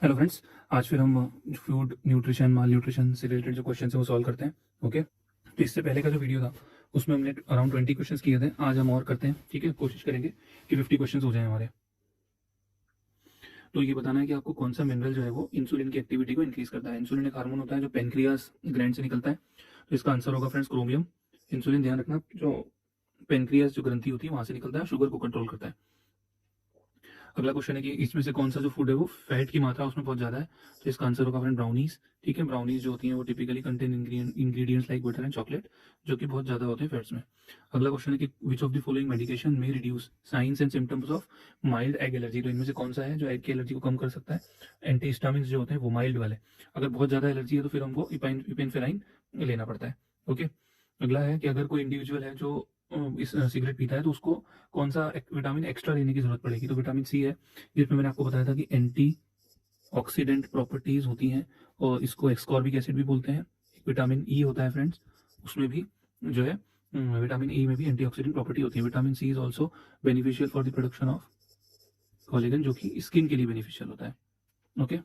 Hello friends. आज फिर हम फूड न्यूट्रिशन माल न्यूट्रिशन से रिलेटेड जो क्वेश्चन है वो सॉल्व करते हैं। ओके, तो इससे पहले का जो वीडियो था उसमें हमने अराउंड 20 क्वेश्चंस किए थे। आज हम और करते हैं। ठीक है, कोशिश करेंगे कि 50 क्वेश्चंस हो जाए हमारे। तो ये बताना है कि आपको कौन सा मिनरल जो है वो इंसुलिन की एक्टिविटी को इंक्रीज करता है। इंसुलिन एक हार्मोन होता है जो पेनक्रियास ग्लैंड से निकलता है। तो इसका आंसर होगा फ्रेंड्स क्रोमियम। इंसुलिन ध्यान रखना, जो पेनक्रियास जो ग्रंथि होती है वहां से निकलता है, शुगर को कंट्रोल करता है। अगला क्वेश्चन है कि इसमें से कौन सा जो फूड है वो फैट की मात्रा उसमें बहुत ज्यादा है। तो इसका आंसर होगा फ्रेंड ब्राउनीज। ठीक है, ब्राउनीज जो होती हैं वो typically contain ingredients like butter and chocolate, जो कि बहुत ज्यादा होते हैं फैट्स में। अगला क्वेश्चन है कि which of the following medication में reduce signs and symptoms of mild egg allergy. तो इनमें से कौन सा है जो एग की एलर्जी को कम कर सकता है। एंटीहिस्टामिन्स जो होते हैं वो माइल्ड वाले। अगर बहुत ज्यादा एलर्जी है तो फिर हमको इपेनफ्राइन लेना पड़ता है। ओके, अगला है कि अगर कोई इंडिविजुअल है जो इस सिगरेट पीता है तो उसको कौन सा विटामिन एक्स्ट्रा लेने की जरूरत पड़ेगी। तो विटामिन सी है, जिसमें मैंने आपको बताया था कि एंटी ऑक्सीडेंट प्रॉपर्टीज होती हैं और इसको एक्सकॉर्बिक एसिड भी बोलते हैं। एक विटामिन ई होता है फ्रेंड्स, उसमें भी जो है विटामिन ई में भी एंटीऑक्सीडेंट प्रॉपर्टी होती है। Vitamin C is also beneficial for the production of collagen, जो कि स्किन के लिए बेनिफिशियल होता है। ओके,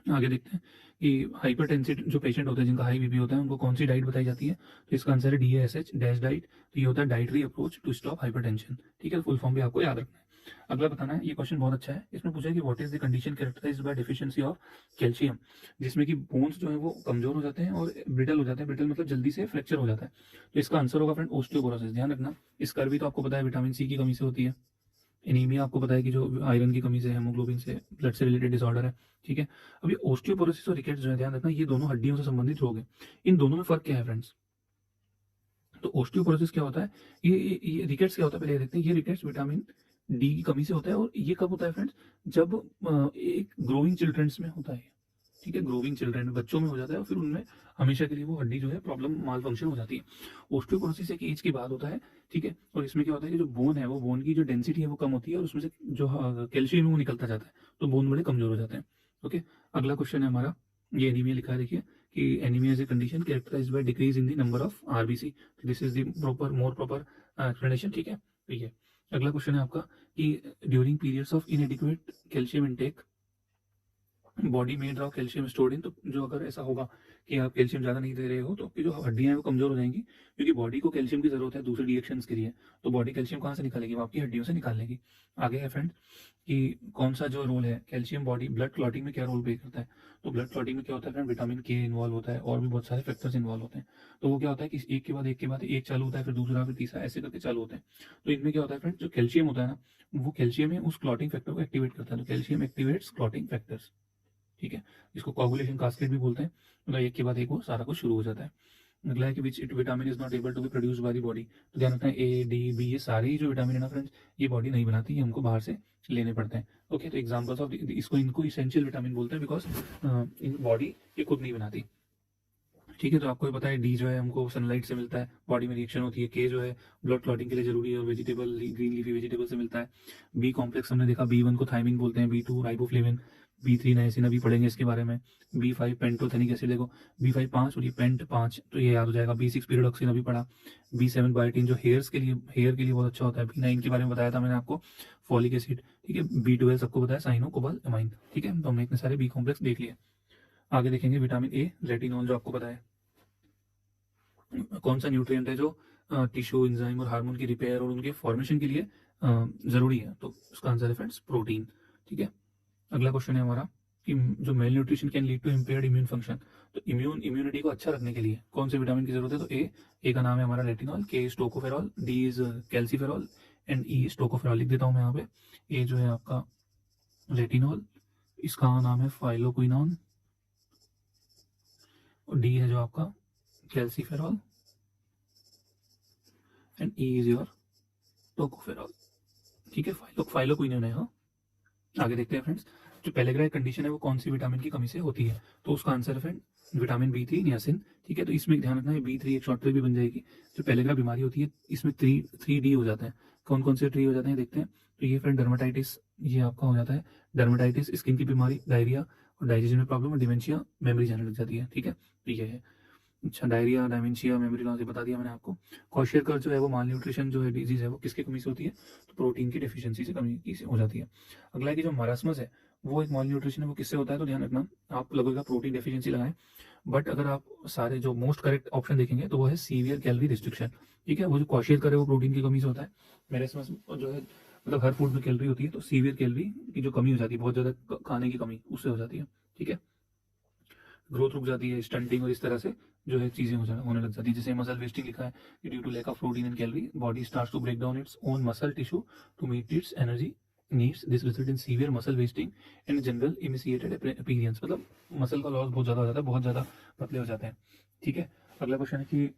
आगे देखते हैं कि हाइपरटेंसिव जो पेशेंट होते हैं जिनका हाई बीपी होता है उनको कौन सी डाइट बताई जाती है। तो इसका आंसर है DASH डैश डाइट। तो ये होता है dietary approach to stop hypertension. ठीक है, फुल फॉर्म भी आपको याद रखना है। अगला बताना है, ये क्वेश्चन बहुत अच्छा है। इसमें पूछा है कि what is the condition characterised by deficiency of calcium, जिसमें कि बोन्स जो है वो कमजोर हो जाते हैं और ब्रिटल हो जाते हैं। ब्रिटल मतलब जल्दी से फ्रैक्चर हो जाता है। तो इसका आंसर होगा फ्रेंड ओस्टियोपोरोसिस। ध्यान रखना, इसका भी तो आपको पता है विटामिन सी की कमी से होती है। एनीमिया आपको पता है कि जो आयरन की कमी से, हेमोग्लोबिन से, ब्लड से रिलेटेड डिसऑर्डर है। ठीक है, अभी ओस्टियोपोरोसिस और रिकेट्स जो है, ध्यान रखना ये दोनों हड्डियों से संबंधित रोग है। इन दोनों में फर्क क्या है फ्रेंड्स। तो ओस्टियोपोरोसिस क्या होता है, ये रिकेट्स क्या होता है पहले ये देखते हैं। ये रिकेट्स विटामिन डी की कमी से होता है और ये कब होता है फ्रेंड्स, जब एक ग्रोइंग चिल्ड्रंस में होता है। ठीक है, ग्रोविंग चिल्ड्रन में, बच्चों में हो जाता है और फिर उनमें हमेशा के लिए वो हड्डी जो है प्रॉब्लम माल फंक्शन हो जाती है। ओस्टियोपोरोसिस एक एज के बाद होता है। ठीक है, और इसमें क्या होता है कि जो बोन है वो बोन की जो डेंसिटी है वो कम होती है और उसमें से जो कैल्शियम है वो निकलता जाता है, तो बोन बड़े कमजोर हो जाते हैं। ओके, अगला क्वेश्चन है हमारा, ये एनीमिया लिखा है देखिए कि anaemia is a condition characterised by decrease in the number of RBC. This is the proper more proper explanation. ठीक है, ठीक है। अगला क्वेश्चन है आपका कि during periods of inadequate calcium intake body में ड्रॉ कैल्शियम स्टोर्ड इन। तो जो अगर ऐसा होगा कि आप कैल्शियम ज़्यादा नहीं दे रहे हो तो आपकी जो हड्डियां हैं वो कमजोर हो जाएंगी, क्योंकि बॉडी को कैल्शियम की जरूरत है दूसरे रिएक्शंस के लिए। तो बॉडी कैल्शियम कहाँ से निकालेगी, वो आपकी हड्डियों से निकाल लेगी। आगे है फ्रेंड कि कौन सा जो रोल है कैल्शियम बॉडी ब्लड क्लॉटिंग में क्या रोल प्ले करता है। तो ब्लड क्लॉटिंग में क्या होता है फ्रेंड, विटामिन के इन्वॉल्व होता है और भी बहुत सारे फैक्टर्स इन्वॉल्व होते हैं। तो वो क्या होता है कि एक के बाद एक के बाद एक चालू होता है, फिर दूसरा, फिर तीसरा, ऐसे करके चालू होते हैं। तो इनमें क्या होता है फ्रेंड, जो कैल्शियम होता है ना, वो कैल्शियम है उस क्लॉटिंग फैक्टर को एक्टिवेट करता है। तो कैल्शियम एक्टिवेट्स क्लॉटिंग फैक्टर्स। ठीक है, इसको कोगुलेशन कास्केट भी बोलते हैं। मतलब एक के बाद एक वो सारा कुछ शुरू हो जाता है। अगला है कि which vitamin is not able to be produce by the body. तो ध्यान रखना है A, D, B ये सारे ही जो विटामिन है ना फ्रेंड्स, ये बॉडी नहीं बनाती, ये हमको बाहर से लेने पड़ते हैं। ओके, तो एग्जांपल्स ऑफ इसको इनको इसेंशियल विटामिन बोलते हैं, बिकॉज इन बॉडी ये खुद नहीं बनाती। ठीक है, तो आपको ये पता है डी जो है हमको सनलाइट से मिलता है, बॉडी में रिएक्शन होती है। के जो है ब्लड क्लॉटिंग के लिए जरूरी है और वेजिटेबल ग्रीन लीफी वेजिटेबल से मिलता है। बी कॉम्प्लेक्स हमने देखा, B1 को थायमिन बोलते हैं, B2 राइबोफ्लेविन, B3 नाइसिन, अभी पढ़ेंगे इसके बारे में। B5 पेंटोथेनिक एसिड, देखो B5 5 और ये पेंट 5, तो ये याद हो जाएगा। B6 पीरियडॉक्सिन अभी पढ़ा। B7 बायोटिन जो हेयर के लिए बहुत अच्छा होता है। B9 के बारे में बताया था मैंने आपको, फॉलिक एसिड। ठीक है, B12 सबको बताया, साइनो कोबाल अमाइन। ठीक है, तो हमने इतने सारे बी कॉम्प्लेक्स देख लिए। आगे देखेंगे विटामिन ए रेटिनॉल, जो आपको पता है कौन सा न्यूट्रिएंट है जो टिश्यू एंजाइम और हार्मोन की रिपेयर और उनके फॉर्मेशन के लिए जरूरी है। तो उसका आंसर है फ्रेंड्स प्रोटीन। ठीक है, अगला क्वेश्चन है हमारा कि जो malnutrition can lead to impaired immune function. तो इम्यूनिटी को अच्छा रखने के लिए कौन से विटामिन की जरूरत है। तो ए का नाम है हमारा रेटिनॉल, के is tocopherol, D is calciferol and E is tocopherol. लिख देता हूँ मैं यहाँ पे। ए जो है आपका रेटिनॉल, इसका नाम है फाइलोक्विनॉन, और डी है जो आपका calciferol and E is your tocopherol. ठीक है, फाइलोक्विनोन है। हाँ, आगे देखते हैं फ्रेंड्स, जो पेलेग्राइड कंडीशन है वो कौन सी विटामिन की कमी से होती है। तो उसका आंसर है फ्रेंड विटामिन B3 नियासिन। ठीक है, तो इसमें ध्यान रखना है B3 एक शॉर्ट ट्री भी बन जाएगी। जो पेलेग्रा बीमारी होती है इसमें 3D हो जाता है। कौन कौन से ट्री हो जाते हैं देखते हैं। तो ये फ्रेंड डर्माटाइटिस, ये आपका हो जाता है डर्माटाइटिस, स्किन की बीमारी, डायरिया और डाइजेशन में प्रॉब्लम और डिमेंशिया, मेमोरी जाने लग जाती है। ठीक है, तो ये है। अच्छा, डायरिया, डायमेंशिया, मेमोरी लॉस ये बता दिया मैंने आपको। क्वेश्चन जो है वो माल न्यूट्रिशन जो है डिजीज है वो किसकी कमी से होती है। तो प्रोटीन की डेफिशिएंसी से कमी की से हो जाती है। अगला है कि जो मरासमस है वो एक मॉल न्यूट्रिशन है, वो किससे होता है तो ध्यान रखना, आप लगेगा प्रोटीन डेफिशिएंसी लगाएं, बट अगर आप सारे जो मोस्ट करेक्ट ऑप्शन देखेंगे तो वो है सीवियर कैलोरी रिस्ट्रिक्शन। ठीक है, वो जो क्वेश्चन करे वो प्रोटीन की कमी से होता है, मेरे इसमें जो है मतलब हर फूड में कैलोरी होती है, तो सीवियर कैलोरी की जो कमी हो जाती है, बहुत ज़्यादा खाने की कमी, उससे हो जाती है। ठीक है, ग्रोथ रुक जाती है, स्टंटिंग और इस तरह से जो है चीज़ें होने लग जाती है। जैसे मसल वेस्टिंग लिखा है कि due to lack of protein and calorie body starts to break down its own muscle tissue to meet its energy needs, this result इन severe muscle wasting and general emaciated appearance, मतलब muscle का loss बहुत ज़्यादा हो जाता है, बहुत ज़्यादा पतले हो जाते हैं। ठीक है, अगला क्वेश्चन है कि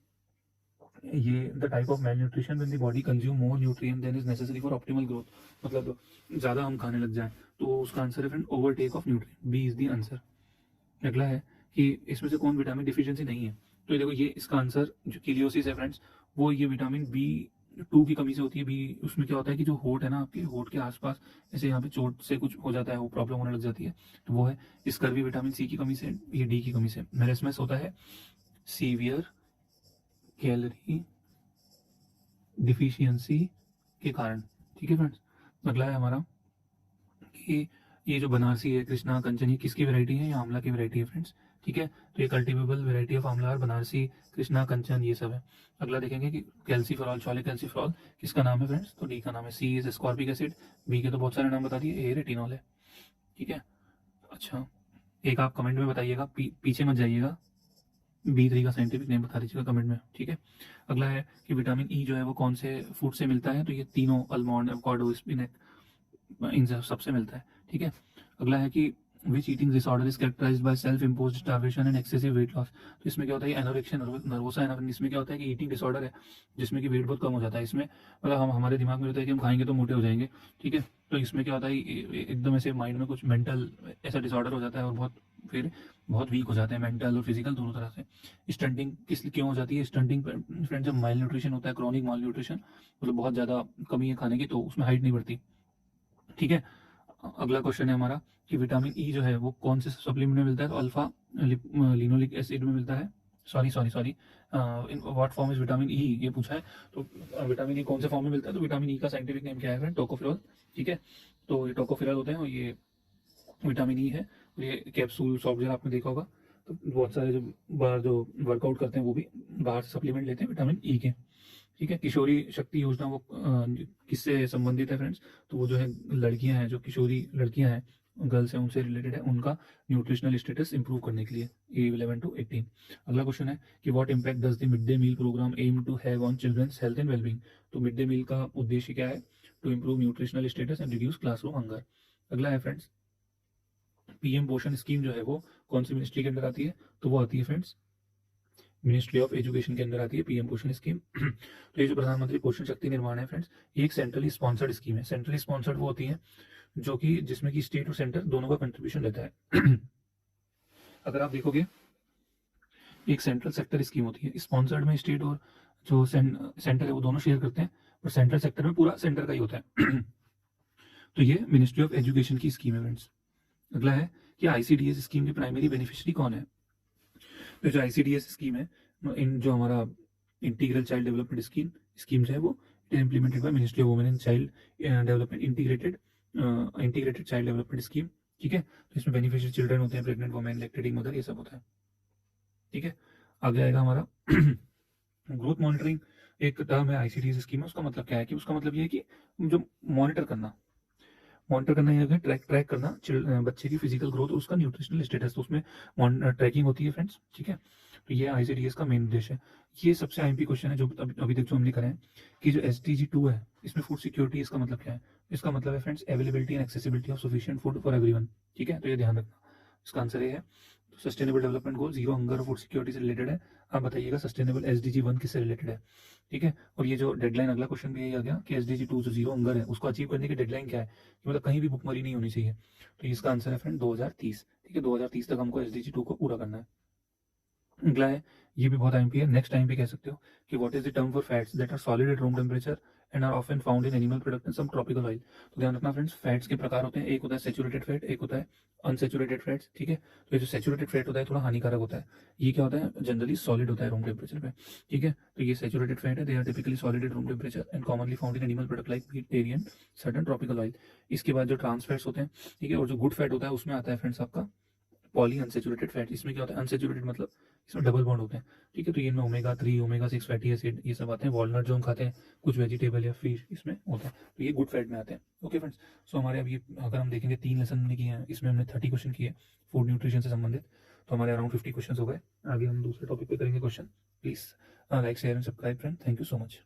ये the type of malnutrition when the body consume more nutrient than is necessary for optimal growth, मतलब ज़्यादा हम खाने लग जाएं तो उसका आंसर है friend overtake of nutrient, B is the answer. अगला है कि इसमें से कौन विटामिन डिफिशियंसी नहीं है, तो ये देखो ये इसका आंसर जो किलियोसिस है फ्रेंड्स, वो ये विटामिन B2 की कमी से होती है। बी उसमें क्या होता है कि जो होठ है ना आपके होठ के आसपास ऐसे यहाँ पे चोट से कुछ हो जाता है, वो प्रॉब्लम होने लग जाती है, तो वो है स्कर्वी विटामिन C की कमी से, ये डी की कमी से। मेरेस्मस होता है सीवियर कैलोरी डिफिशियंसी के कारण। ठीक है फ्रेंड्स, अगला है हमारा कि ये जो बनारसी है, कृष्णा, कंचन, ये किसकी वैरायटी है, ये आंवला की वैरायटी है फ्रेंड्स। ठीक है, तो ये कल्टिवेबल वैरायटी ऑफ आंवला और बनारसी, कृष्णा, कंचन ये सब है। अगला देखेंगे कि कैल्सीफेरॉल, चॉलेकैल्सीफेरॉल किसका नाम है फ्रेंड्स, तो डी का नाम है। सी इज एस्कॉर्बिक एसिड, बी के तो बहुत सारे नाम बता दिए, ए रेटिनॉल है। ठीक है, अच्छा एक आप कमेंट में बताइएगा, पीछे मत जाइएगा, B3 का साइंटिफिक नेम बता दीजिएगा कमेंट में। ठीक है, अगला है कि विटामिन ई जो है वो कौन से फूड से मिलता है, तो ये तीनों आलमंड, एवोकाडो, स्पिनच, इन सबसे मिलता है। ठीक है, अगला है कि which eating disorder is characterized by self imposed starvation and excessive weight loss, तो इसमें क्या होता है एनोरेक्सिया नर्वोसा है, इसमें क्या होता है कि ईटिंग डिसऑर्डर है जिसमें कि वेट बहुत कम हो जाता है। इसमें मतलब हम हमारे दिमाग में होता है कि हम खाएंगे तो मोटे हो जाएंगे। ठीक है, तो इसमें क्या होता है एकदम ऐसे माइंड में कुछ मेंटल ऐसा डिसऑर्डर हो जाता है और फिर बहुत वीक हो जाते हैं, मेंटल और फिजिकल दोनों तरह से। स्टंटिंग क्यों हो जाती है, स्टंटिंग फ्रेंड जब माइल न्यूट्रिशन होता है, क्रॉनिक माल न्यूट्रिशन, मतलब बहुत ज़्यादा कमी है खाने की, तो उसमें हाइट नहीं बढ़ती। ठीक है, अगला क्वेश्चन है हमारा कि विटामिन ई जो है वो कौन से सप्लीमेंट में मिलता है, तो अल्फा लिनोलिक एसिड में मिलता है। Sorry in what form is vitamin E, ये पूछा है, तो विटामिन ई कौन से फॉर्म में मिलता है, तो विटामिन ई का साइंटिफिक नेम क्या है फ्रेंड, टोकोफेरॉल। ठीक है, तो ये टोकोफेरॉल होते हैं और ये विटामिन ई है, और ये कैप्सूल सॉफ्ट जेल आपने देखा होगा, तो बहुत सारे जो बाहर जो वर्कआउट करते हैं वो भी बाहर से सप्लीमेंट लेते हैं विटामिन ई के। ठीक है, किशोरी शक्ति योजना वो किससे संबंधित है फ्रेंड्स, तो वो जो है लड़कियां हैं, जो किशोरी लड़कियां हैं, गर्ल्स हैं, उनसे रिलेटेड है, उनका न्यूट्रिशनल स्टेटस इंप्रूव करने के लिए, 11 to 18। अगला क्वेश्चन है कि what impact does the mid day meal programme aim to have on childrens health and wellbeing, तो मिड डे मील का उद्देश्य क्या है, to improve nutritional status and reduce classroom hunger. अगला है फ्रेंड्स पीएम पोषण स्कीम जो है वो कौन सी मिनिस्ट्री के अंदर आती है, तो वो आती है फ्रेंड्स मिनिस्ट्री ऑफ एजुकेशन के अंदर आती है पीएम पोषण स्कीम। तो ये जो प्रधानमंत्री पोषण शक्ति निर्माण है फ्रेंड्स, ये एक सेंट्रली स्पॉन्सर्ड स्कीम है। सेंट्रली स्पॉन्सर्ड वो होती है जो कि जिसमें कि स्टेट और सेंटर दोनों का कंट्रीब्यूशन रहता है। अगर आप देखोगे एक सेंट्रल सेक्टर स्कीम होती है, स्पॉन्सर्ड में स्टेट और जो सेंटर है वो दोनों शेयर करते हैं, और सेंट्रल सेक्टर में पूरा सेंटर का ही होता है। तो ये मिनिस्ट्री ऑफ एजुकेशन की स्कीम है फ्रेंड्स। अगला है कि आईसीडीएस स्कीम के प्राइमरी बेनिफिशियरी कौन है, तो जो आईसीडीएस स्कीम है, इन जो हमारा इंटीग्रल चाइल्ड डेवलपमेंट स्कीम है वो implemented by ministry of women and child development, integrated child development scheme. ठीक है, तो इसमें बेनिफिशियरी चिल्ड्रन होते हैं, प्रेग्नेंट वुमेन, लैक्टेटिंग मदर, ये सब होता है। ठीक है, आगे आएगा हमारा ग्रोथ मॉनिटरिंग, एक टर्म है आईसीडीएस स्कीम में, उसका मतलब क्या है कि उसका मतलब ये है कि जो मॉनिटर करना ये है ट्रैक करना बच्चे की फिजिकल ग्रोथ और उसका न्यूट्रिशनल स्टेटस, तो उसमें ट्रैकिंग होती है फ्रेंड्स। ठीक है, तो ये आईसीडीएस का मेन उद्देश्य है। ये सबसे आईएमपी क्वेश्चन है जो अभी तक जो हमने करे हैं कि जो SDG 2 है, इसमें फूड सिक्योरिटी, इसका मतलब क्या है, इसका मतलब है friends availability and accessibility of sufficient food for everyone. ठीक है, तो ये ध्यान रखना, इसका आंसर ये है। तो सस्टेनेबल डेवलपमेंट गोल 0 हंगर और फूड सिक्योरिटी से रिलेटेड है। आप बताइएगा सस्टेनेबल SDG 1 किससे रिलेटेड है। ठीक है, और ये जो डेडलाइन, अगला क्वेश्चन भी यही आ गया कि SDG 2 जो 0 हंगर है उसको अचीव करने की डेडलाइन क्या है, कि मतलब कहीं भी भुखमरी नहीं होनी चाहिए, तो इसका आंसर है फ्रेंड 2030। ठीक है, 2030 तक हमको SDG 2 को पूरा करना है। अगला है, ये भी बहुत आईएमपी है, नेक्स्ट टाइम भी कह सकते हो कि what is the term for fats that are solid at room temperature and are often found in animal product and some tropical oil. तो ध्यान रखना फ्रेंड्स, फैट्स के प्रकार होते हैं, एक होता है सेचुरेटेड फैट, एक होता है अनसेचुरेटेड फैट्स, ठीक है। तो ये जो सेचुरेटेड फैट होता है थोड़ा हानिकारक होता है, ये क्या होता है, जनरली सॉलिड होता है रूम टेम्परेचर पे, ठीक है। तो ये सेचुरेटेड फैट है, they are typically solid at room temperature and commonly found in animal product like meat, dairy and certain tropical oil. इसके बाद जो ट्रांस फैट्स होते हैं, ठीक है, और जो गुड फैट होता है उसमें आता है फ्रेंड्स आपका पॉली अनसेचुरेटेड फैट। इसमें क्या होता है, अनसेचुरेटेड मतलब इसमें डबल बॉन्ड होते हैं, ठीक है। तो ये इनमें ओमेगा 3 ओमेगा 6 फैटी एसिड ये सब आते हैं। वॉलनट जो हम खाते हैं, कुछ वेजिटेबल या फिश इसमें होता है, तो ये गुड फैट में आते हैं। ओके फ्रेंड्स, सो हमारे अब ये अगर हम देखेंगे 3 लेसन हमने किए हैं, इसमें हमने 30 क्वेश्चन किए फूड न्यूट्रिशन से संबंधित, तो हमारे अराउंड 50 क्वेश्चन हो गए। आगे हम दूसरे टॉपिक पे करेंगे question. Please like share and subscribe friend, thank you so much.